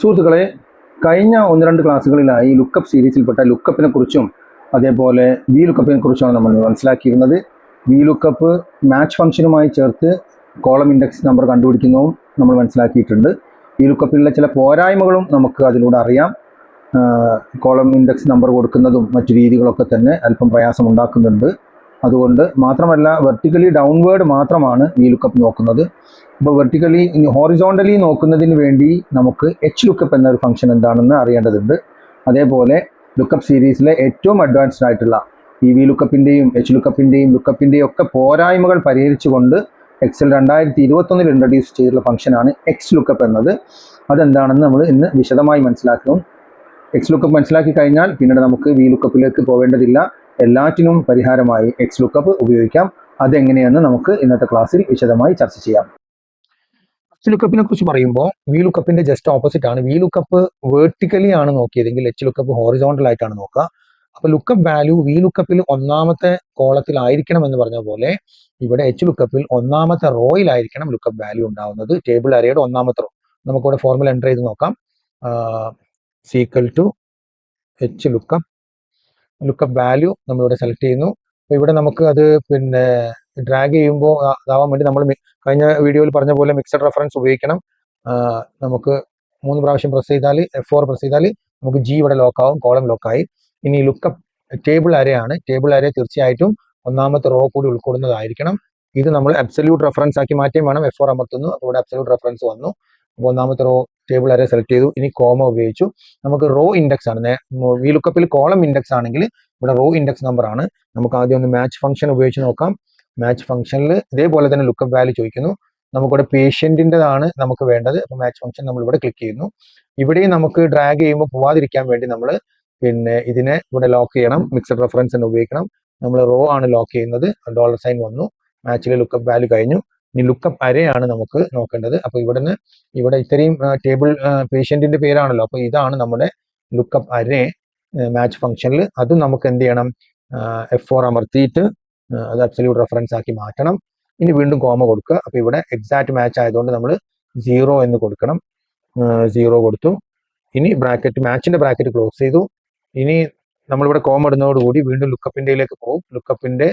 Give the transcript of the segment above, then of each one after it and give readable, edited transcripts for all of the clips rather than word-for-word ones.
സുഹൃത്തുക്കളെ, കഴിഞ്ഞ 1-2 ക്ലാസ്സുകളിലായി ലുക്കപ്പ് സീരീസിൽപ്പെട്ട ലുക്കപ്പിനെ കുറിച്ചും അതേപോലെ വി ലുക്കപ്പിനെ കുറിച്ചുമാണ് നമ്മൾ മനസ്സിലാക്കിയിരുന്നത്. വി ലുക്കപ്പ് മാച്ച് ഫംഗ്ഷനുമായി ചേർത്ത് കോളം ഇൻഡെക്സ് നമ്പർ കണ്ടുപിടിക്കുന്നതും നമ്മൾ മനസ്സിലാക്കിയിട്ടുണ്ട്. വി ലുക്കപ്പിലുള്ള ചില പോരായ്മകളും നമുക്ക് അതിലൂടെ അറിയാം. കോളം ഇൻഡെക്സ് നമ്പർ കൊടുക്കുന്നതും മറ്റു രീതികളൊക്കെ തന്നെ അല്പം പ്രയാസം ഉണ്ടാക്കുന്നുണ്ട്. അതുകൊണ്ട് മാത്രമല്ല, വെർട്ടിക്കലി ഡൗൺവേർഡ് മാത്രമാണ് വി ലുക്കപ്പ് നോക്കുന്നത്. അപ്പോൾ വെർട്ടിക്കലി ഹോറിസോണ്ടലി നോക്കുന്നതിന് വേണ്ടി നമുക്ക് എച്ച് ലുക്കപ്പ് എന്നൊരു ഫംഗ്ഷൻ എന്താണെന്ന് അറിയേണ്ടതുണ്ട്. അതേപോലെ ലുക്കപ്പ് സീരീസിലെ ഏറ്റവും അഡ്വാൻസ്ഡ് ആയിട്ടുള്ള ഈ വി ലുക്കപ്പിൻ്റെയും എച്ച് ലുക്കപ്പിൻ്റെയും ഒക്കെ പോരായ്മകൾ പരിഹരിച്ചുകൊണ്ട് എക്സൽ 2021 ഇൻട്രൊഡ്യൂസ് ചെയ്തിട്ടുള്ള ഫംഗ്ഷനാണ് എക്സ് ലുക്കപ്പ് എന്നത്. അതെന്താണെന്ന് നമ്മൾ ഇന്ന് വിശദമായി മനസ്സിലാക്കും. എക്സ് ലുക്കപ്പ് മനസ്സിലാക്കി കഴിഞ്ഞാൽ പിന്നീട് നമുക്ക് വി ലുക്കപ്പിലേക്ക് പോവേണ്ടതില്ല. എല്ലാറ്റിനും പരിഹാരമായി എക്സ് ലുക്കപ്പ് ഉപയോഗിക്കാം. അതെങ്ങനെയെന്ന് നമുക്ക് ഇന്നത്തെ ക്ലാസ്സിൽ വിശദമായി ചർച്ച ചെയ്യാം. എച്ച് ലുക്കപ്പിനെ കുറിച്ച് പറയുമ്പോൾ വി ലുക്കപ്പിന്റെ ജസ്റ്റ് ഓപ്പോസിറ്റ് ആണ്. വി ലുക്കപ്പ് വേർട്ടിക്കലി ആണ് നോക്കിയതെങ്കിൽ എച്ച് ലുക്കപ്പ് ഹോറിസോണ്ടൽ ആയിട്ടാണ് നോക്കുക. അപ്പൊ ലുക്കപ്പ് വാല്യൂ വി ലുക്കപ്പിൽ ഒന്നാമത്തെ കോളത്തിലായിരിക്കണം എന്ന് പറഞ്ഞ പോലെ ഇവിടെ എച്ച് ലുക്കപ്പിൽ ഒന്നാമത്തെ റോയിലായിരിക്കണം ലുക്കപ്പ് വാല്യൂ ഉണ്ടാവുന്നത്. ടേബിൾ അറേയുടെ ഒന്നാമത്തെ റോ നമുക്കിവിടെ ഫോർമുല എൻ്റർ ചെയ്ത് നോക്കാം. Equal to H lookup value നമ്മളിവിടെ സെലക്ട് ചെയ്യുന്നു. അപ്പൊ ഇവിടെ നമുക്ക് അത് ഡ്രാഗ് ചെയ്യുമ്പോൾ അതാവാൻ വേണ്ടി നമ്മൾ കഴിഞ്ഞ വീഡിയോയിൽ പറഞ്ഞ പോലെ മിക്സഡ് റെഫറൻസ് ഉപയോഗിക്കണം. നമുക്ക് 3 പ്രാവശ്യം പ്രസ് ചെയ്താൽ F4 പ്രസ് ചെയ്താൽ നമുക്ക് G ഇവിടെ ലോക്കാവും, കോളം ലോക്കായി. ഇനി ലുക്കപ്പ് ടേബിൾ അറേ ആണ്. ടേബിൾ അറേ തീർച്ചയായിട്ടും ഒന്നാമത്തെ റോ കൂടി ഉൾക്കൊള്ളുന്നതായിരിക്കണം. ഇത് നമ്മൾ അബ്സല്യൂട്ട് റെഫറൻസ് ആക്കി മാറ്റിയും വേണം. F4 അമർത്തുന്നു, അപ്പോൾ അബ്സല്യൂട്ട് റെഫറൻസ് വന്നു. അപ്പോൾ ഒന്നാമത്തെ റോ ടേബിൾ അറേ സെലക്ട് ചെയ്തു. ഇനി കോമ ഉപയോഗിച്ചു. നമുക്ക് റോ ഇൻഡെക്സ് ആണ്. വി ലുക്കപ്പിൽ കോളം ഇൻഡെക്സ് ആണെങ്കിൽ ഇവിടെ റോ ഇൻഡെക്സ് നമ്പർ ആണ്. നമുക്ക് ആദ്യം ഒന്ന് മാച്ച് ഫംഗ്ഷൻ ഉപയോഗിച്ച് നോക്കാം. മാച്ച് ഫംഗ്ഷനിൽ ഇതേപോലെ തന്നെ ലുക്കപ്പ് വാല്യൂ ചോദിക്കുന്നു. നമുക്കിവിടെ പേഷ്യന്റിൻ്റെതാണ് നമുക്ക് വേണ്ടത്. അപ്പോൾ മാച്ച് ഫംഗ്ഷൻ നമ്മൾ ഇവിടെ ക്ലിക്ക് ചെയ്യുന്നു. ഇവിടെയും നമുക്ക് ഡ്രാഗ് ചെയ്യുമ്പോൾ പോവാതിരിക്കാൻ വേണ്ടി നമ്മൾ ഇതിനെ ഇവിടെ ലോക്ക് ചെയ്യണം. മിക്സഡ് റെഫറൻസ് തന്നെ ഉപയോഗിക്കണം. നമ്മൾ റോ ആണ് ലോക്ക് ചെയ്യുന്നത്. $സൈൻ വന്നു. മാച്ചിലെ ലുക്കപ്പ് വാല്യൂ കഴിഞ്ഞു. ഇനി ലുക്കപ്പ് അരേ ആണ് നമുക്ക് നോക്കേണ്ടത്. അപ്പോൾ ഇവിടെ ഇത്രയും ടേബിൾ പേഷ്യന്റിന്റെ പേരാണല്ലോ. അപ്പോൾ ഇതാണ് നമ്മുടെ ലുക്കപ്പ് അരേ മാച്ച് ഫംഗ്ഷനിൽ. അതും നമുക്ക് എന്ത് ചെയ്യണം? F4 അമർത്തിയിട്ട് അത് അബ്സല്യൂട്ട് റെഫറൻസ് ആക്കി മാറ്റണം. ഇനി വീണ്ടും കോമ കൊടുക്കുക. അപ്പോൾ ഇവിടെ എക്സാക്ട് മാച്ച് ആയതുകൊണ്ട് നമ്മൾ 0 എന്ന് കൊടുക്കണം. 0 കൊടുത്തു. ഇനി മാച്ചിന്റെ ബ്രാക്കറ്റ് ക്ലോസ് ചെയ്തു. ഇനി നമ്മളിവിടെ കോമ ഇടുന്നതോടുകൂടി വീണ്ടും ലുക്കപ്പിൻ്റെയിലേക്ക് പോകും. ലുക്കപ്പിന്റെ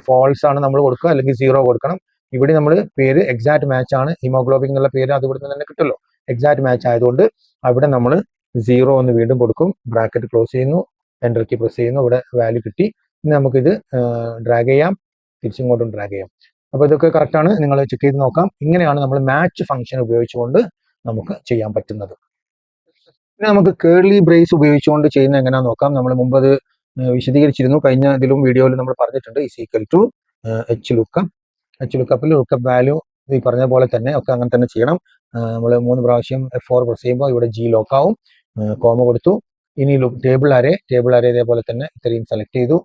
ഫോൾസ് ആണ് നമ്മൾ കൊടുക്കുക, അല്ലെങ്കിൽ 0 കൊടുക്കണം. ഇവിടെ നമ്മൾ പേര് എക്സാക്ട് മാച്ച് ആണ്. ഹിമോഗ്ലോബിൻ എന്നുള്ള പേര് അത് ഇവിടുന്ന് തന്നെ കിട്ടുമല്ലോ. എക്സാക്ട് മാച്ച് ആയതുകൊണ്ട് അവിടെ നമ്മൾ 0 എന്ന് വീണ്ടും കൊടുക്കും. ബ്രാക്കറ്റ് ക്ലോസ് ചെയ്യുന്നു, എൻ്റർ കീ പ്രസ് ചെയ്യുന്നു. ഇവിടെ വാല്യൂ കിട്ടി. ഇനി നമുക്കിത് ഡ്രാഗ് ചെയ്യാം, തിരിച്ചിങ്ങോട്ടും ഡ്രാഗ് ചെയ്യാം. അപ്പോൾ ഇതൊക്കെ കറക്റ്റ് ആണ്. നിങ്ങൾ ചെക്ക് ചെയ്ത് നോക്കാം. ഇങ്ങനെയാണ് നമ്മൾ മാച്ച് ഫംഗ്ഷൻ ഉപയോഗിച്ചുകൊണ്ട് നമുക്ക് ചെയ്യാൻ പറ്റുന്നത്. ഇനി നമുക്ക് കേർലി ബ്രേസ് ഉപയോഗിച്ചുകൊണ്ട് ചെയ്യുന്ന എങ്ങനെയാണെന്ന് നോക്കാം. നമ്മൾ മുമ്പ് അത് വിശദീകരിച്ചിരുന്നു. കഴിഞ്ഞ ഇതിലും വീഡിയോയിൽ നമ്മൾ പറഞ്ഞിട്ടുണ്ട്. ഈസ് ഈക്വൽ ടു എച്ച് ലുക്കപ്പിൽ ലുക്കപ്പ് വാല്യൂ ഈ പറഞ്ഞ പോലെ തന്നെ ഒക്കെ അങ്ങനെ തന്നെ ചെയ്യണം. നമ്മൾ 3 പ്രാവശ്യം F4 പ്രസ് ചെയ്യുമ്പോൾ ഇവിടെ G ലോക്കാവും. കോമ കൊടുത്തു. ഇനി ടേബിൾ അരേ ഇതേപോലെ തന്നെ ഇത്രയും സെലക്ട് ചെയ്തു.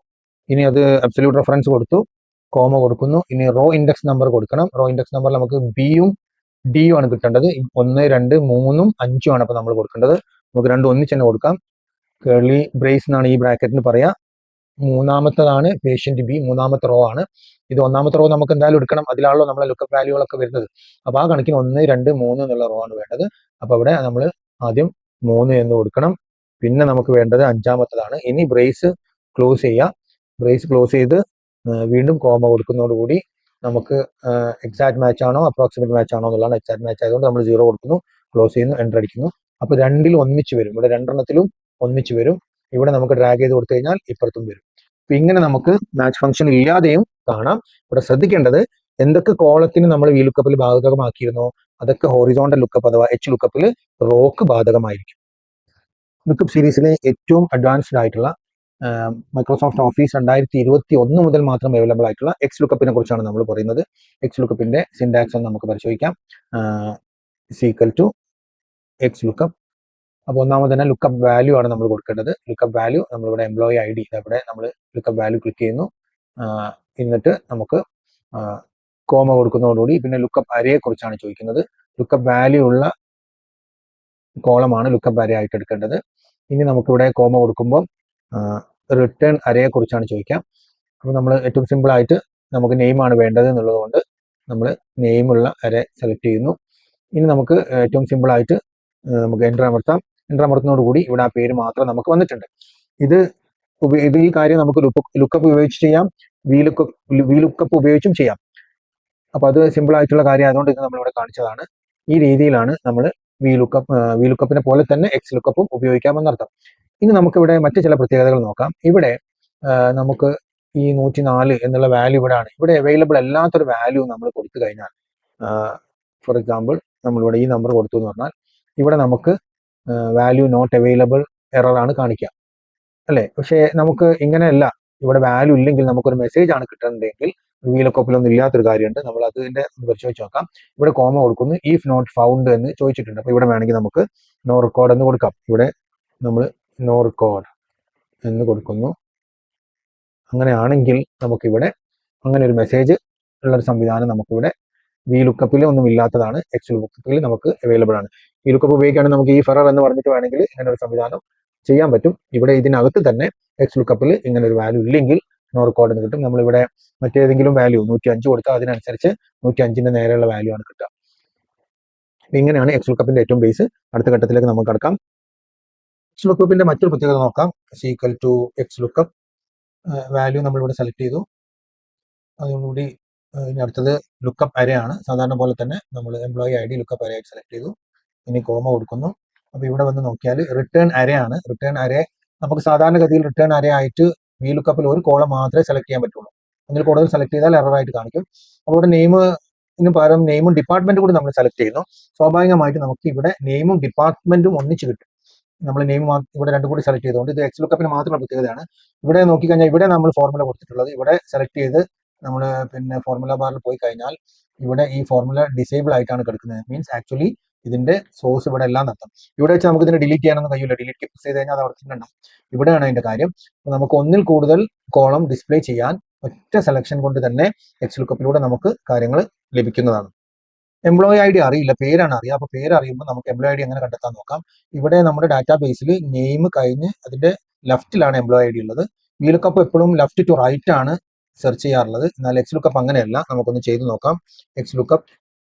ഇനി അത് അബ്സല്യൂട്ട് റെഫറൻസ് കൊടുത്തു, കോമ കൊടുക്കുന്നു. ഇനി റോ ഇൻഡെക്സ് നമ്പർ കൊടുക്കണം. റോ ഇൻഡെക്സ് നമ്പർ നമുക്ക് ബിയും ഡിയും ആണ് കിട്ടേണ്ടത്. 1, 2, 3, 5 ആണ് അപ്പോൾ നമ്മൾ കൊടുക്കേണ്ടത്. നമുക്ക് രണ്ടും ഒന്നിച്ച് തന്നെ കൊടുക്കാം. കേർലി ബ്രേസ് എന്നാണ് ഈ ബ്രാക്കറ്റിന് പറയാ. മൂന്നാമത്തതാണ് പേഷ്യന്റ് ബി, മൂന്നാമത്തെ റോ ആണ്. ഇത് ഒന്നാമത്തെ റോ നമുക്ക് എന്തായാലും എടുക്കണം. അതിലാണല്ലോ നമ്മളെ ലുക്കപ്പ് വാല്യൂകളൊക്കെ വരുന്നത്. അപ്പോൾ ആ കണക്കിന് 1, 2, 3 എന്നുള്ള റോ ആണ് വേണ്ടത്. അപ്പോൾ അവിടെ നമ്മൾ ആദ്യം 3 എന്ന് കൊടുക്കണം. പിന്നെ നമുക്ക് വേണ്ടത് 5ാമത്തതാണ്. ഇനി ബ്രേസ് ക്ലോസ് ചെയ്യുക. ബ്രേസ് ക്ലോസ് ചെയ്ത് വീണ്ടും കോമ കൊടുക്കുന്നതോടുകൂടി നമുക്ക് എക്സാക്ട് മാച്ച് ആണോ അപ്രോക്സിമേറ്റ് മാച്ച് ആണോ എന്നുള്ളതാണ്. എക്സാക്ട് മാച്ച് ആയതുകൊണ്ട് നമ്മൾ 0 കൊടുക്കുന്നു, ക്ലോസ് ചെയ്യുന്നു, എൻ്റർ അടിക്കുന്നു. അപ്പോൾ രണ്ടിലും ഒന്നിച്ച് വരും. ഇവിടെ 2എണ്ണത്തിലും ഒന്നിച്ച് വരും. ഇവിടെ നമുക്ക് ഡ്രാഗ് ചെയ്ത് കൊടുത്തു കഴിഞ്ഞാൽ ഇപ്പുറത്തും വരും. അപ്പൊ ഇങ്ങനെ നമുക്ക് മാച്ച് ഫംഗ്ഷൻ ഇല്ലാതെയും കാണാം. ഇവിടെ ശ്രദ്ധിക്കേണ്ടത്, എന്തൊക്കെ കോളത്തിന് നമ്മൾ വി ലുക്കപ്പിൽ ബാധകമാക്കിയിരുന്നോ അതൊക്കെ ഹോറിസോണ്ടൽ ലുക്കപ്പ് അഥവാ എച്ച് ലുക്കപ്പിൽ റോക്ക് ബാധകമായിരിക്കും. ലുക്കപ്പ് സീരീസിലെ ഏറ്റവും അഡ്വാൻസ്ഡ് ആയിട്ടുള്ള മൈക്രോസോഫ്റ്റ് ഓഫീസ് 2021 മുതൽ മാത്രം അവൈലബിൾ ആയിട്ടുള്ള എക്സ് ലുക്കപ്പിനെ കുറിച്ചാണ് നമ്മൾ പറയുന്നത്. എക്സ് ലുക്കപ്പിന്റെ സിൻടാക്സ് ഒന്ന് നമുക്ക് പരിശോധിക്കാം. Equal to X lookup. അപ്പോൾ ഒന്നാമത് തന്നെ ലുക്കപ്പ് വാല്യൂ ആണ് നമ്മൾ കൊടുക്കേണ്ടത്. ലുക്കപ്പ് വാല്യൂ നമ്മളിവിടെ എംപ്ലോയി ID ഇവിടെ നമ്മൾ ലുക്കപ്പ് വാല്യൂ ക്ലിക്ക് ചെയ്യുന്നു. എന്നിട്ട് നമുക്ക് കോമ കൊടുക്കുന്നതോടുകൂടി പിന്നെ ലുക്കപ്പ് അരയെ കുറിച്ചാണ് ചോദിക്കുന്നത്. ലുക്കപ്പ് വാല്യൂ ഉള്ള കോളമാണ് ലുക്കപ്പ് അരേ ആയിട്ട് എടുക്കേണ്ടത്. ഇനി നമുക്കിവിടെ കോമ കൊടുക്കുമ്പോൾ റിട്ടേൺ അരയെ കുറിച്ചാണ് ചോദിക്കാം. അപ്പോൾ നമ്മൾ ഏറ്റവും സിമ്പിൾ ആയിട്ട് നമുക്ക് നെയിം ആണ് വേണ്ടത് എന്നുള്ളത് കൊണ്ട് നമ്മൾ നെയിമുള്ള അരേ സെലക്ട് ചെയ്യുന്നു. ഇനി നമുക്ക് ഏറ്റവും സിമ്പിൾ ആയിട്ട് നമുക്ക് എൻ്റർ അമർത്താം. എൻ്റർ അമർത്തുന്നതോടുകൂടി ഇവിടെ ആ പേര് മാത്രം നമുക്ക് വന്നിട്ടുണ്ട്. ഇത് ഈ കാര്യം നമുക്ക് ലുക്കപ്പ് ഉപയോഗിച്ച് ചെയ്യാം, വി ലുക്കപ്പ് ഉപയോഗിച്ചും ചെയ്യാം. അപ്പോൾ അത് സിമ്പിൾ ആയിട്ടുള്ള കാര്യം ആയതുകൊണ്ട് ഇത് നമ്മളിവിടെ കാണിച്ചതാണ്. ഈ രീതിയിലാണ് നമ്മൾ വി ലുക്കപ്പിനെ പോലെ തന്നെ എക്സ് ലുക്കപ്പും ഉപയോഗിക്കാമെന്നർത്ഥം. ഇനി നമുക്കിവിടെ മറ്റു ചില പ്രത്യേകതകൾ നോക്കാം. ഇവിടെ നമുക്ക് ഈ 104 എന്നുള്ള വാല്യൂ ഇവിടെയാണ്. ഇവിടെ അവൈലബിൾ അല്ലാത്തൊരു വാല്യൂ നമ്മൾ കൊടുത്തു കഴിഞ്ഞാൽ, ഫോർ എക്സാമ്പിൾ നമ്മളിവിടെ ഈ നമ്പർ കൊടുത്തു എന്ന് പറഞ്ഞാൽ ഇവിടെ നമുക്ക് വാല്യൂ നോട്ട് അവൈലബിൾ എറർ ആണ് കാണിക്കുക അല്ലേ. പക്ഷേ നമുക്ക് ഇങ്ങനെയല്ല, ഇവിടെ വാല്യൂ ഇല്ലെങ്കിൽ നമുക്കൊരു മെസ്സേജ് ആണ് കിട്ടുന്നതെങ്കിൽ വി ലുക്കപ്പിലൊന്നും ഇല്ലാത്തൊരു കാര്യമുണ്ട്. നമ്മൾ അതിന്റെ പരിശോധിച്ച് നോക്കാം. ഇവിടെ കോമ കൊടുക്കുന്നു, ഇഫ് നോട്ട് ഫൗണ്ട് എന്ന് ചോദിച്ചിട്ടുണ്ട്. അപ്പോൾ ഇവിടെ വേണമെങ്കിൽ നമുക്ക് നോ റെക്കോർഡ് എന്ന് കൊടുക്കാം. ഇവിടെ നമ്മൾ നോ റെക്കോർഡ് എന്ന് കൊടുക്കുന്നു. അങ്ങനെയാണെങ്കിൽ നമുക്കിവിടെ അങ്ങനെ ഒരു മെസ്സേജ് ഉള്ളൊരു സംവിധാനം നമുക്കിവിടെ വി ലുക്കപ്പിൽ ഒന്നും ഇല്ലാത്തതാണ്, എക്സ് ലുക്കപ്പിൽ നമുക്ക് അവൈലബിൾ ആണ്. വി ലുക്കപ്പ് ഉപയോഗിക്കുകയാണെങ്കിൽ നമുക്ക് ഈ ഫെറർ എന്ന് പറഞ്ഞിട്ട് വേണമെങ്കിൽ ഇങ്ങനെ ഒരു സംവിധാനം ചെയ്യാൻ പറ്റും. ഇവിടെ ഇതിനകത്ത് തന്നെ എക്സ് ലുക്കപ്പിൽ ഇങ്ങനെ ഒരു വാല്യൂ ഇല്ലെങ്കിൽ നോ റെക്കോർഡ് എന്ന് കിട്ടും. നമ്മളിവിടെ മറ്റേതെങ്കിലും വാല്യൂ 105 കൊടുത്താൽ അതിനനുസരിച്ച് 105ന്റെ നേരെയുള്ള വാല്യൂ ആണ് കിട്ടുക. ഇങ്ങനെയാണ് എക്സ് ലുക്കപ്പിന്റെ ഏറ്റവും ബേസ്. അടുത്ത ഘട്ടത്തിലേക്ക് നമുക്ക് കടക്കാം. എക്സ് ലുക്കപ്പിന്റെ മറ്റൊരു പ്രത്യേകത നോക്കാം. Equal to X lookup value നമ്മളിവിടെ സെലക്ട് ചെയ്തു. അതോടുകൂടി ഇനി അടുത്തത് ലുക്കപ്പ് അരേ ആണ്. സാധാരണ പോലെ തന്നെ നമ്മൾ എംപ്ലോയി ഐ ഡി ലുക്കപ്പ് അരേ ആയിട്ട് സെലക്ട് ചെയ്തു. ഇനി കോമ കൊടുക്കുന്നു. അപ്പോൾ ഇവിടെ വന്ന് നോക്കിയാൽ റിട്ടേൺ അരേ ആണ്. റിട്ടേൺ അരേ നമുക്ക് സാധാരണഗതിയിൽ റിട്ടേൺ അരേ ആയിട്ട് വി ലുക്കപ്പിൽ ഒരു കോളം മാത്രമേ സെലക്ട് ചെയ്യാൻ പറ്റുള്ളൂ. ഒന്നിൽ കൂടുതൽ സെലക്ട് ചെയ്താൽ എറർ ആയിട്ട് കാണിക്കും. അപ്പോൾ ഇവിടെ നെയിമിന് പകരം നെയിമും ഡിപ്പാർട്ട്മെന്റും കൂടി നമ്മൾ സെലക്ട് ചെയ്യുന്നു. സ്വാഭാവികമായിട്ട് നമുക്ക് ഇവിടെ നെയിമും ഡിപ്പാർട്ട്മെന്റും ഒന്നിച്ച് കിട്ടും. നമ്മൾ നെയിം ഇവിടെ രണ്ടും കൂടി സെലക്ട് ചെയ്തുകൊണ്ട് ഇത് എക്സ് ലുക്കപ്പിന് മാത്രമുള്ള പ്രത്യേകതയാണ്. ഇവിടെ നോക്കിക്കഴിഞ്ഞാൽ ഇവിടെ നമ്മൾ ഫോർമുല കൊടുത്തിട്ടുള്ളത് ഇവിടെ സെലക്ട് ചെയ്ത് നമ്മൾ പിന്നെ ഫോർമുല ബാറിൽ പോയി കഴിഞ്ഞാൽ ഇവിടെ ഈ ഫോർമുല ഡിസേബിൾ ആയിട്ടാണ് കിടക്കുന്നത്. മീൻസ് ആക്ച്വലി ഇതിന്റെ സോഴ്സ് ഇവിടെ എല്ലാം നടത്തും. ഇവിടെ വെച്ച് നമുക്ക് ഇതിനെ ഡിലീറ്റ് ചെയ്യാനൊന്നും കഴിയില്ല. ഡിലീറ്റ് പ്രസ് ചെയ്ത് കഴിഞ്ഞാൽ അത് അവിടെ തന്നെ ഉണ്ടാവും. ഇവിടെയാണ് അതിന്റെ കാര്യം. നമുക്ക് ഒന്നിൽ കൂടുതൽ കോളം ഡിസ്പ്ലേ ചെയ്യാൻ ഒറ്റ സെലക്ഷൻ കൊണ്ട് തന്നെ എക്സ് ലുക്കപ്പിലൂടെ നമുക്ക് കാര്യങ്ങൾ ലഭിക്കുന്നതാണ്. എംപ്ലോയി ഐ ഡി അറിയില്ല, പേരാണ് അറിയുക. അപ്പോൾ പേര് അറിയുമ്പോൾ നമുക്ക് എംപ്ലോയി ഐ ഡി എങ്ങനെ കണ്ടെത്താൻ നോക്കാം. ഇവിടെ നമ്മുടെ ഡാറ്റാ ബേസിൽ നെയിം കഴിഞ്ഞ് അതിന്റെ ലെഫ്റ്റിലാണ് എംപ്ലോയി ഐ ഡി ഉള്ളത്. വി ലുക്കപ്പ് എപ്പോഴും ലെഫ്റ്റ് ടു റൈറ്റ് ആണ് സെർച്ച് ചെയ്യാറുള്ളത്. എന്നാൽ എക്സ് ലുക്കപ്പ് അങ്ങനെയല്ല. നമുക്കൊന്ന് ചെയ്ത് നോക്കാം. എക്സ് ലുക്കപ്പ്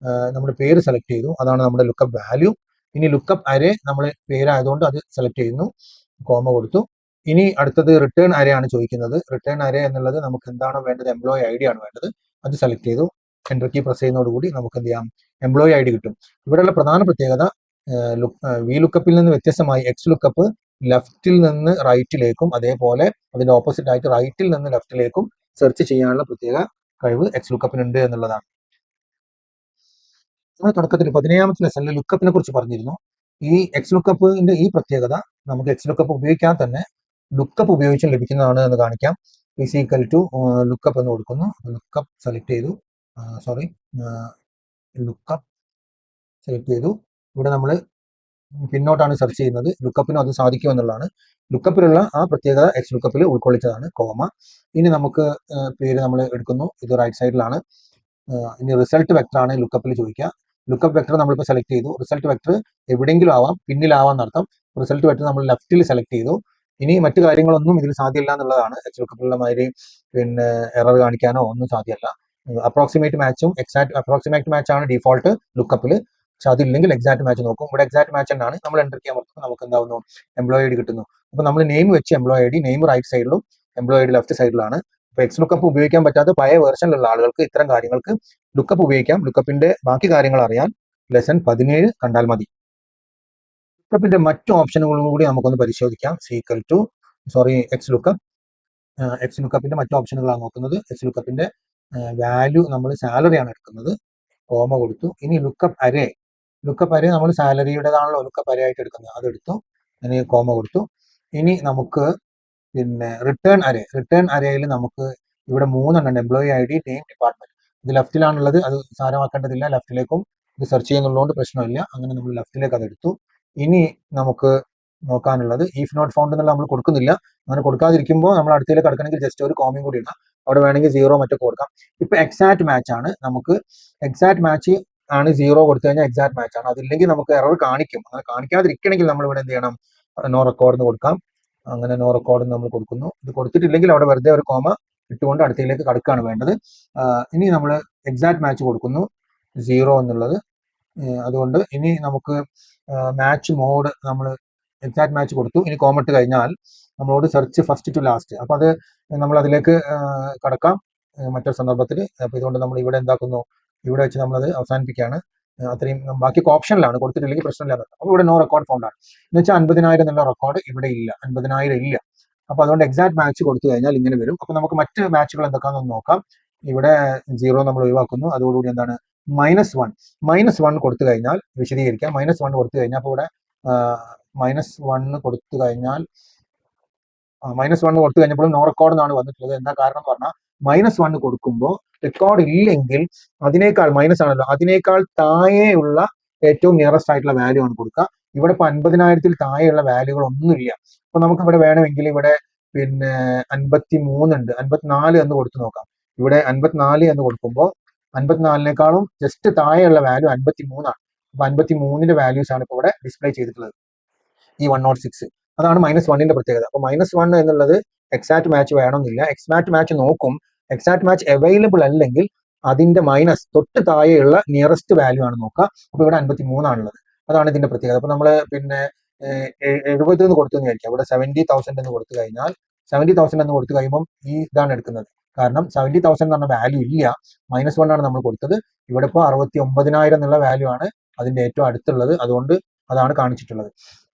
നമ്മുടെ പേര് സെലക്ട് ചെയ്തു, അതാണ് നമ്മുടെ ലുക്കപ്പ് വാല്യൂ. ഇനി ലുക്കപ്പ് അരേ നമ്മൾ പേരായതുകൊണ്ട് അത് സെലക്ട് ചെയ്യുന്നു, കോമ കൊടുത്തു. ഇനി അടുത്തത് റിട്ടേൺ അരേ ആണ് ചോദിക്കുന്നത്. റിട്ടേൺ അരേ എന്നുള്ളത് നമുക്ക് എന്താണോ വേണ്ടത്, എംപ്ലോയി ഐ ഡി ആണ് വേണ്ടത്, അത് സെലക്ട് ചെയ്തു. എൻ്റർ കീ പ്രസ് ചെയ്യുന്നതോടുകൂടി നമുക്ക് എന്ത് ചെയ്യാം, എംപ്ലോയി ഐ ഡി കിട്ടും. ഇവിടെയുള്ള പ്രധാന പ്രത്യേകത വി ലുക്കപ്പിൽ നിന്ന് വ്യത്യസ്തമായി എക്സ് ലുക്കപ്പ് ലെഫ്റ്റിൽ നിന്ന് റൈറ്റിലേക്കും അതേപോലെ അതിന്റെ ഓപ്പോസിറ്റ് ആയിട്ട് റൈറ്റിൽ നിന്ന് ലെഫ്റ്റിലേക്കും സെർച്ച് ചെയ്യാനുള്ള പ്രത്യേക കഴിവ് എക്സ് ലുക്കപ്പിനുണ്ട് എന്നുള്ളതാണ്. നമ്മുടെ തുടക്കത്തിൽ 17ാമത്തെ ലെസണിൽ ലുക്കപ്പിനെ കുറിച്ച് പറഞ്ഞിരുന്നു. ഈ എക്സ് ലുക്കപ്പിന്റെ ഈ പ്രത്യേകത നമുക്ക് എക്സ് ലുക്കപ്പ് ഉപയോഗിക്കാൻ തന്നെ ലുക്കപ്പ് ഉപയോഗിച്ചും ലഭിക്കുന്നതാണ് എന്ന് കാണിക്കാം. ഈസ് ഈക്വൽ ടു ലുക്കപ്പ് എന്ന് കൊടുക്കുന്നു. ലുക്കപ്പ് സെലക്ട് ചെയ്തു, ലുക്കപ്പ് സെലക്ട് ചെയ്തു. ഇവിടെ നമ്മൾ പിന്നോട്ടാണ് സെർച്ച് ചെയ്യുന്നത്. ലുക്കപ്പിനും അത് സാധിക്കുമെന്നുള്ളതാണ്. ലുക്കപ്പിലുള്ള ആ പ്രത്യേകത എക്സ് ലുക്കപ്പിൽ ഉൾക്കൊള്ളിച്ചതാണ്, കോമ. ഇനി നമുക്ക് പേര് നമ്മൾ എടുക്കുന്നു, ഇത് റൈറ്റ് സൈഡിലാണ്. ഇനി റിസൾട്ട് വെക്ടർ ആണ് ലുക്കപ്പിൽ ചോദിക്കുക. ലുക്കപ്പ് വെക്ടർ നമ്മളിപ്പോൾ സെലക്ട് ചെയ്തു. റിസൾട്ട് വെക്ടർ എവിടെയെങ്കിലും ആവാം, പിന്നിലാവാൻ നടത്താം. റിസൾട്ട് വെക്ടർ നമ്മൾ ലെഫ്റ്റിൽ സെലക്ട് ചെയ്തു. ഇനി മറ്റു കാര്യങ്ങളൊന്നും ഇതിൽ സാധ്യമല്ല എന്നുള്ളതാണ്. എക്സ് ലുക്കപ്പിലുള്ള മാതിരി പിന്നെ എറർ കാണിക്കാനോ ഒന്നും സാധ്യമല്ല. അപ്രോക്സിമേറ്റ് മാച്ചും അപ്രോക്സിമേറ്റ് മാച്ചാണ് ഡിഫോൾട്ട് ലുക്കപ്പിൽ. പക്ഷെ അതില്ലെങ്കിൽ എക്സാക്ട് മാച്ച് നോക്കും. ഇവിടെ എക്സാക്ട് മാച്ച് തന്നെയാണ്. നമ്മൾ എൻ്റർ ചെയ്യാൻ പറ്റുമ്പോൾ നമുക്ക് എന്താവുന്നു, എംപ്ലോയി ഐ ഡി കിട്ടുന്നു. അപ്പോൾ നമ്മൾ നെയിം വെച്ച് employee I D, name right സൈഡിലും എംപ്ലോയി ഐ ഡി ലെഫ്റ്റ് സൈഡിലാണ്. അപ്പോൾ എക്സ് ലുക്കപ്പ് ഉപയോഗിക്കാൻ പറ്റാത്ത പഴയ വേർഷനിലുള്ള ആളുകൾക്ക് ഇത്തരം കാര്യങ്ങൾക്ക് ലുക്കപ്പ് ഉപയോഗിക്കാം. ലുക്കപ്പിന്റെ ബാക്കി കാര്യങ്ങൾ അറിയാൻ ലെസൺ 17 കണ്ടാൽ മതി. ലുക്കപ്പിന്റെ മറ്റു ഓപ്ഷനുകളും കൂടി നമുക്കൊന്ന് പരിശോധിക്കാം. ഈക്വൽ ടു എക്സ് ലുക്കപ്പിന്റെ മറ്റു ഓപ്ഷനുകളാണ് നോക്കുന്നത്. എക്സ് ലുക്കപ്പിന്റെ വാല്യൂ നമ്മൾ സാലറി ആണ് എടുക്കുന്നത്, കോമ കൊടുത്തു. ഇനി ലുക്കപ്പ് അരേ നമ്മൾ സാലറിയുടേതാണല്ലോ ലുക്കപ്പ് അരേ ആയിട്ട് എടുക്കുന്നത്, അതെടുത്തു. ഇനി കോമ കൊടുത്തു. ഇനി നമുക്ക് പിന്നെ റിട്ടേൺ അരേയിൽ നമുക്ക് ഇവിടെ 3 എണ്ണം, employee I D, name, department. ഇത് ലെഫ്റ്റിലാണുള്ളത്, അത് സാരമാക്കേണ്ടതില്ല. ലെഫ്റ്റിലേക്കും ഇത് സെർച്ച് ചെയ്യുന്നുള്ളതുകൊണ്ട് പ്രശ്നമില്ല. അങ്ങനെ നമ്മൾ ലെഫ്റ്റിലേക്ക് അത് എടുത്തു. ഇനി നമുക്ക് നോക്കാനുള്ളത് ഇഫ് നോട്ട് ഫൗണ്ട് എന്നുള്ള നമ്മൾ കൊടുക്കുന്നില്ല. അങ്ങനെ കൊടുക്കാതിരിക്കുമ്പോൾ നമ്മൾ അടുത്തേക്ക് കിടക്കണമെങ്കിൽ ജസ്റ്റ് ഒരു കോമയും കൂടി ഇടാം. അവിടെ വേണമെങ്കിൽ 0 മറ്റൊക്കെ കൊടുക്കാം. ഇപ്പൊ എക്സാക്ട് മാച്ച് ആണ്. നമുക്ക് എക്സാക്ട് മാച്ച് ആണ് 0 കൊടുത്തു കഴിഞ്ഞാൽ എക്സാക്ട് മാച്ച് ആണ്. അതില്ലെങ്കിൽ നമുക്ക് എറർ കാണിക്കും. അങ്ങനെ കാണിക്കാതിരിക്കണമെങ്കിൽ നമ്മൾ ഇവിടെ എന്ത് ചെയ്യണം, നോ റെക്കോർഡ് എന്ന് കൊടുക്കാം. അങ്ങനെ നോ റെക്കോർഡ് നമ്മൾ കൊടുക്കുന്നു. ഇത് കൊടുത്തിട്ടില്ലെങ്കിൽ അവിടെ വെറുതെ ഒരു കോമ ഇട്ടുകൊണ്ട് അടുത്തേക്ക് കടക്കുകയാണ് വേണ്ടത്. ഇനി നമ്മൾ എക്സാക്ട് മാച്ച് കൊടുക്കുന്നു, 0 എന്നുള്ളത്. അതുകൊണ്ട് ഇനി നമുക്ക് മാച്ച് മോഡ് നമ്മൾ എക്സാക്ട് മാച്ച് കൊടുത്തു. ഇനി കോമട്ട് കഴിഞ്ഞാൽ നമ്മളോട് സെർച്ച് ഫസ്റ്റ് ടു ലാസ്റ്റ്. അപ്പോൾ അത് നമ്മൾ അതിലേക്ക് കടക്കാം മറ്റൊരു സന്ദർഭത്തിൽ. അപ്പോൾ ഇതുകൊണ്ട് നമ്മൾ ഇവിടെ എന്താക്കുന്നു, ഇവിടെ വെച്ച് നമ്മളത് അവസാനിപ്പിക്കുകയാണ്. അത്രയും ബാക്കിയൊക്കെ ഓപ്ഷനിലാണ്, കൊടുത്തിട്ടില്ലെങ്കിൽ പ്രശ്നമില്ല. അപ്പോൾ ഇവിടെ നോ റെക്കോർഡ് ഫൗണ്ട് ആണ് എന്ന് വെച്ചാൽ 50,000 എന്നുള്ള റെക്കോർഡ് ഇവിടെ ഇല്ല, 50,000 ഇല്ല. അപ്പോൾ അതുകൊണ്ട് എക്സാക്ട് മാച്ച് കൊടുത്തു കഴിഞ്ഞാൽ ഇങ്ങനെ വരും. അപ്പോൾ നമുക്ക് മറ്റ് മാച്ചുകൾ എന്തൊക്കെയാണെന്ന് നോക്കാം. ഇവിടെ 0 നമ്മൾ ഒഴിവാക്കുന്നു. അതോടുകൂടി എന്താണ് -1 കൊടുത്തു കഴിഞ്ഞാൽ, വിശദീകരിക്കാം. -1 കൊടുത്തു കഴിഞ്ഞാൽ അപ്പോൾ ഇവിടെ -1 കൊടുത്തു കഴിഞ്ഞാൽ -1 കൊടുത്തു കഴിഞ്ഞപ്പോൾ നോ റെക്കോർഡ് എന്നാണ് വന്നിട്ടുള്ളത്. എന്താ കാരണം എന്ന് പറഞ്ഞാൽ -1 കൊടുക്കുമ്പോൾ റെക്കോർഡ് ഇല്ലെങ്കിൽ അതിനേക്കാൾ മൈനസ് ആണല്ലോ, അതിനേക്കാൾ താഴെയുള്ള ഏറ്റവും നിയറസ്റ്റ് ആയിട്ടുള്ള വാല്യൂ ആണ് കൊടുക്കുക. ഇവിടെ ഇപ്പൊ 50,000 താഴെയുള്ള വാല്യൂകൾ ഒന്നുമില്ല. അപ്പൊ നമുക്ക് ഇവിടെ വേണമെങ്കിൽ ഇവിടെ പിന്നെ 53 ഉണ്ട്, 54 എന്ന് കൊടുത്തു നോക്കാം. ഇവിടെ 54 എന്ന് കൊടുക്കുമ്പോൾ 54നേക്കാളും ജസ്റ്റ് താഴെയുള്ള വാല്യൂ 53 ആണ്. അപ്പൊ 53ന്റെ വാല്യൂസ് ആണ് ഇപ്പോൾ ഇവിടെ ഡിസ്പ്ലേ ചെയ്തിട്ടുള്ളത്, ഈ 106. അതാണ് -1ന്റെ പ്രത്യേകത. അപ്പൊ -1 എന്നുള്ളത് എക്സാക്ട് മാച്ച് വേണമെന്നില്ല. എക്സാക്ട് മാച്ച് നോക്കും, എക്സാക്ട് മാച്ച് അവൈലബിൾ അല്ലെങ്കിൽ അതിന്റെ മൈനസ് തൊട്ട് താഴെയുള്ള നിയറസ്റ്റ് വാല്യൂ ആണ് നോക്കുക. അപ്പൊ ഇവിടെ 53 ആണുള്ളത്. അതാണ് ഇതിന്റെ പ്രത്യേകത. അപ്പൊ നമ്മള് പിന്നെ 70 എന്ന് കൊടുത്തു വിചാരിക്കാം. ഇവിടെ 70,000 എന്ന് കൊടുത്തു കഴിഞ്ഞാൽ 70,000 എന്ന് കൊടുത്തു കഴിയുമ്പോൾ ഈ ഇതാണ് എടുക്കുന്നത്. കാരണം 70,000 എന്ന് പറഞ്ഞ വാല്യൂ ഇല്ല, -1 ആണ് നമ്മൾ കൊടുത്തത്. ഇവിടെ ഇപ്പോൾ 69,000 എന്നുള്ള വാല്യൂ ആണ് അതിന്റെ ഏറ്റവും അടുത്തുള്ളത്, അതുകൊണ്ട് അതാണ് കാണിച്ചിട്ടുള്ളത്.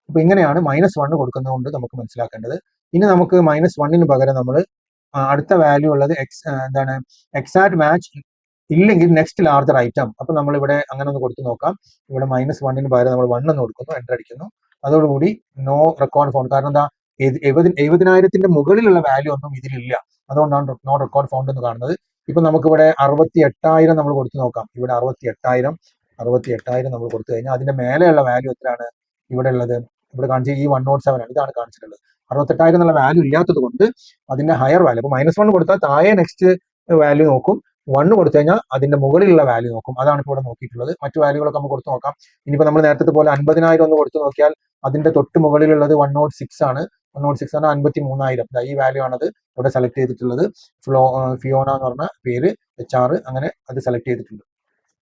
അപ്പൊ ഇങ്ങനെയാണ് -1 കൊടുക്കുന്നതുകൊണ്ട് നമുക്ക് മനസ്സിലാക്കേണ്ടത്. ഇനി നമുക്ക് -1ന് പകരം നമ്മൾ അടുത്ത വാല്യൂ ഉള്ളത് എന്താണ്, എക്സാക്ട് മാച്ച് ഇല്ലെങ്കിൽ നെക്സ്റ്റ് ലാർജർ ഐറ്റം. അപ്പൊ നമ്മൾ ഇവിടെ അങ്ങനെ ഒന്ന് കൊടുത്തു നോക്കാം. ഇവിടെ -1ന് പകരം നമ്മൾ 1 എന്ന് കൊടുക്കുന്നു, എൻ്റർ അടിക്കുന്നു. അതോടുകൂടി നോ റെക്കോർഡ് ഫൗണ്ട്. കാരണം എന്താ, 70,000ന്റെ മുകളിലുള്ള വാല്യൂ ഒന്നും ഇതിലില്ല, അതുകൊണ്ടാണ് നോ റെക്കോർഡ് ഫൗണ്ട് എന്ന് കാണുന്നത്. ഇപ്പൊ നമുക്കിവിടെ 68,000 നമ്മൾ കൊടുത്തു നോക്കാം. ഇവിടെ 68,000 നമ്മൾ കൊടുത്തു കഴിഞ്ഞാൽ അതിന്റെ മേലെയുള്ള വാല്യൂ എത്രയാണ് ഇവിടെ ഉള്ളത്? ഇവിടെ കാണിച്ച ഈ 107 ആണ്, ഇതാണ് കാണിച്ചിട്ടുള്ളത്. 68,000 എന്നുള്ള വാല്യൂ ഇല്ലാത്തത് കൊണ്ട് അതിന്റെ ഹയർ വാല്യൂ. അപ്പൊ -1 കൊടുത്താൽ താഴെ നെക്സ്റ്റ് വാല്യൂ നോക്കും, 1 കൊടുത്തു കഴിഞ്ഞാൽ അതിന്റെ മുകളിലുള്ള വാല്യൂ നോക്കും. അതാണ് ഇപ്പോൾ ഇവിടെ നോക്കിയിട്ടുള്ളത്. മറ്റു വാല്യൂകളൊക്കെ നമുക്ക് കൊടുത്തു നോക്കാം. ഇനിയിപ്പോൾ നമ്മൾ നേരത്തെ പോലെ 50,000 ഒന്ന് കൊടുത്തു നോക്കിയാൽ അതിന്റെ തൊട്ട് മുകളിലുള്ളത് 106 ആണ്. 106 ആണ് 53,000. ഈ വാല്യൂ ആണത് ഇവിടെ സെലക്ട് ചെയ്തിട്ടുള്ളത്. ഫിയോണ എന്ന് പറഞ്ഞ പേര്, HR, അങ്ങനെ അത് സെലക്ട് ചെയ്തിട്ടുണ്ട്.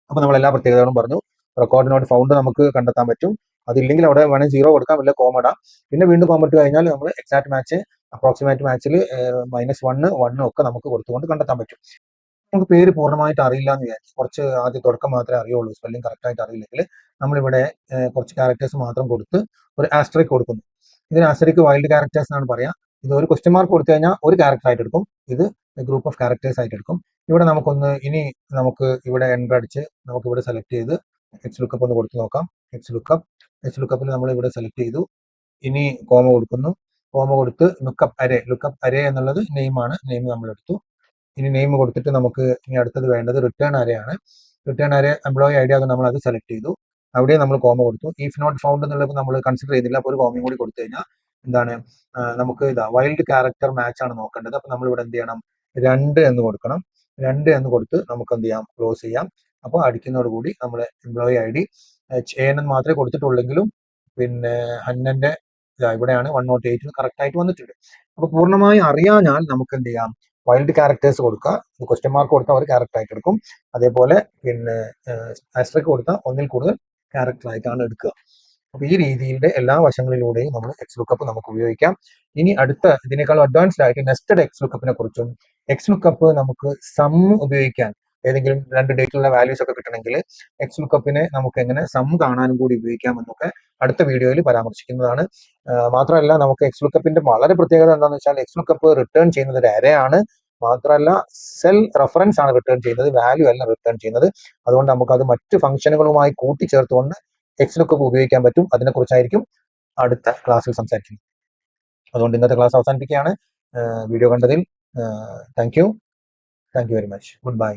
അപ്പൊ നമ്മൾ എല്ലാ പ്രത്യേകതകളും പറഞ്ഞു. റെക്കോർഡ് നോട്ട് ഫൗണ്ട് നമുക്ക് കണ്ടെത്താൻ പറ്റും. അതില്ലെങ്കിൽ അവിടെ വേണമെങ്കിൽ 0 കൊടുക്കാം, ഇല്ല കോമ ഇടാം. പിന്നെ വീണ്ടും കോമട്ട് കഴിഞ്ഞാൽ നമ്മൾ എക്സാക്ട് മാച്ച്, അപ്രോക്സിമേറ്റ് മാച്ചിൽ -1, 1 ഒക്കെ നമുക്ക് കൊടുത്തുകൊണ്ട് കണ്ടെത്താൻ പറ്റും. നമുക്ക് പേര് പൂർണ്ണമായിട്ട് അറിയില്ല എന്ന് വിചാരിച്ചു, കുറച്ച് ആദ്യം തുടക്കം മാത്രമേ അറിയുള്ളൂ, സ്പെല്ലിംഗ് കറക്റ്റ് ആയിട്ട് അറിയില്ലെങ്കിൽ നമ്മളിവിടെ കുറച്ച് ക്യാരക്ടേഴ്സ് മാത്രം കൊടുത്ത് ഒരു ആസ്റ്ററിക് കൊടുക്കുന്നു. ഇതിന് ആസ്റ്ററിക് വൈൽഡ് ക്യാരക്ടേഴ്സ് എന്നാണ് പറയാം. ഇത് ഒരു ക്വസ്റ്റ്യൻ മാർക്ക് കൊടുത്തു കഴിഞ്ഞാൽ ഒരു ക്യാരക്ടർ ആയിട്ട് എടുക്കും, ഇത് ഗ്രൂപ്പ് ഓഫ് ക്യാരക്ടേഴ്സ് ആയിട്ട് എടുക്കും. ഇവിടെ നമുക്കൊന്ന് ഇനി നമുക്ക് ഇവിടെ എൻ്റർ അടിച്ച് നമുക്ക് ഇവിടെ സെലക്ട് ചെയ്ത് XLOOKUP ഒന്ന് കൊടുത്തു നോക്കാം. XLOOKUPൽ നമ്മൾ ഇവിടെ സെലക്ട് ചെയ്തു. ഇനി കോമ കൊടുക്കുന്നു. കോമ കൊടുത്ത് ലുക്കപ്പ് അരേ എന്നുള്ളത് നെയിമാണ്, നെയിം നമ്മൾ എടുത്തു. ഇനി നെയിം കൊടുത്തിട്ട് നമുക്ക് ഇനി അടുത്തത് വേണ്ടത് റിട്ടേൺ അരേ ആണ്. റിട്ടേൺ അരേ എംപ്ലോയി ഐഡി ആകും, നമ്മൾ അത് സെലക്ട് ചെയ്തു. അവിടെ നമ്മൾ കോമ കൊടുത്തു. ഇഫ് നോട്ട് ഫൗണ്ട് എന്നുള്ളത് നമ്മൾ കൺസിഡർ ചെയ്തില്ല, അപ്പോൾ ഒരു കോമയും കൂടി കൊടുത്തു കഴിഞ്ഞാൽ എന്താണ്, നമുക്ക് ഇതാ വൈൽഡ് ക്യാരക്ടർ മാച്ച് ആണ് നോക്കേണ്ടത്. അപ്പൊ നമ്മൾ ഇവിടെ എന്ത് ചെയ്യണം, 2 എന്ന് കൊടുക്കണം. 2 എന്ന് കൊടുത്ത് നമുക്ക് എന്ത് ചെയ്യാം, ക്ലോസ് ചെയ്യാം. അപ്പോൾ അടിക്കുന്നതോട് കൂടി നമ്മൾ എംപ്ലോയി ഐഡി HAN മാത്രമേ കൊടുത്തിട്ടുള്ളെങ്കിലും പിന്നെ ഹന്നന്റെ ഇവിടെയാണ് 108 കറക്റ്റ് ആയിട്ട് വന്നിട്ടുണ്ട്. അപ്പൊ പൂർണ്ണമായി അറിയാഞ്ഞാൽ നമുക്ക് എന്ത് ചെയ്യാം, വൈൽഡ് ക്യാരക്ടേഴ്സ് കൊടുക്കുക. ക്വസ്റ്റ്യൻ മാർക്ക് കൊടുത്താൽ ഒരു ക്യാരക്ടർ ആയിട്ട് എടുക്കും. അതേപോലെ പിന്നെ ആസ്റ്ററിക് കൊടുത്താൽ ഒന്നിൽ കൂടുതൽ ക്യാരക്ടർ ആയിട്ടാണ് എടുക്കുക. അപ്പൊ ഈ രീതിയിലെ എല്ലാ വശങ്ങളിലൂടെയും നമ്മൾ XLOOKUP നമുക്ക് ഉപയോഗിക്കാം. ഇനി അടുത്ത ഇതിനേക്കാൾ അഡ്വാൻസ്ഡ് ആയിട്ട് നെസ്റ്റഡ് XLOOKUPനെ കുറിച്ചും, XLOOKUP നമുക്ക് സം ഉപയോഗിക്കാൻ, ഏതെങ്കിലും 2 ഡേറ്റിലുള്ള വാല്യൂസ് ഒക്കെ കിട്ടണമെങ്കിൽ XLOOKUPനെ നമുക്ക് എങ്ങനെ സം കാണാനും കൂടി ഉപയോഗിക്കാമെന്നൊക്കെ അടുത്ത വീഡിയോയിൽ പരാമർശിക്കുന്നതാണ്. മാത്രമല്ല നമുക്ക് XLOOKUPന്റെ വളരെ പ്രത്യേകത എന്താണെന്ന് വെച്ചാൽ XLOOKUP റിട്ടേൺ ചെയ്യുന്നത് ഒരു അരേ ആണ്. മാത്രമല്ല സെൽ റെഫറൻസ് ആണ് റിട്ടേൺ ചെയ്യുന്നത്, വാല്യൂ അല്ല റിട്ടേൺ ചെയ്യുന്നത്. അതുകൊണ്ട് നമുക്കത് മറ്റ് ഫംഗ്ഷനുകളുമായി കൂട്ടിച്ചേർത്തുകൊണ്ട് XLOOKUP ഉപയോഗിക്കാൻ പറ്റും. അതിനെക്കുറിച്ചായിരിക്കും അടുത്ത ക്ലാസ്സിൽ സംസാരിക്കുന്നത്. അതുകൊണ്ട് ഇന്നത്തെ ക്ലാസ് അവസാനിപ്പിക്കുകയാണ്. വീഡിയോ കണ്ടതിൽ thank you very much. Good bye.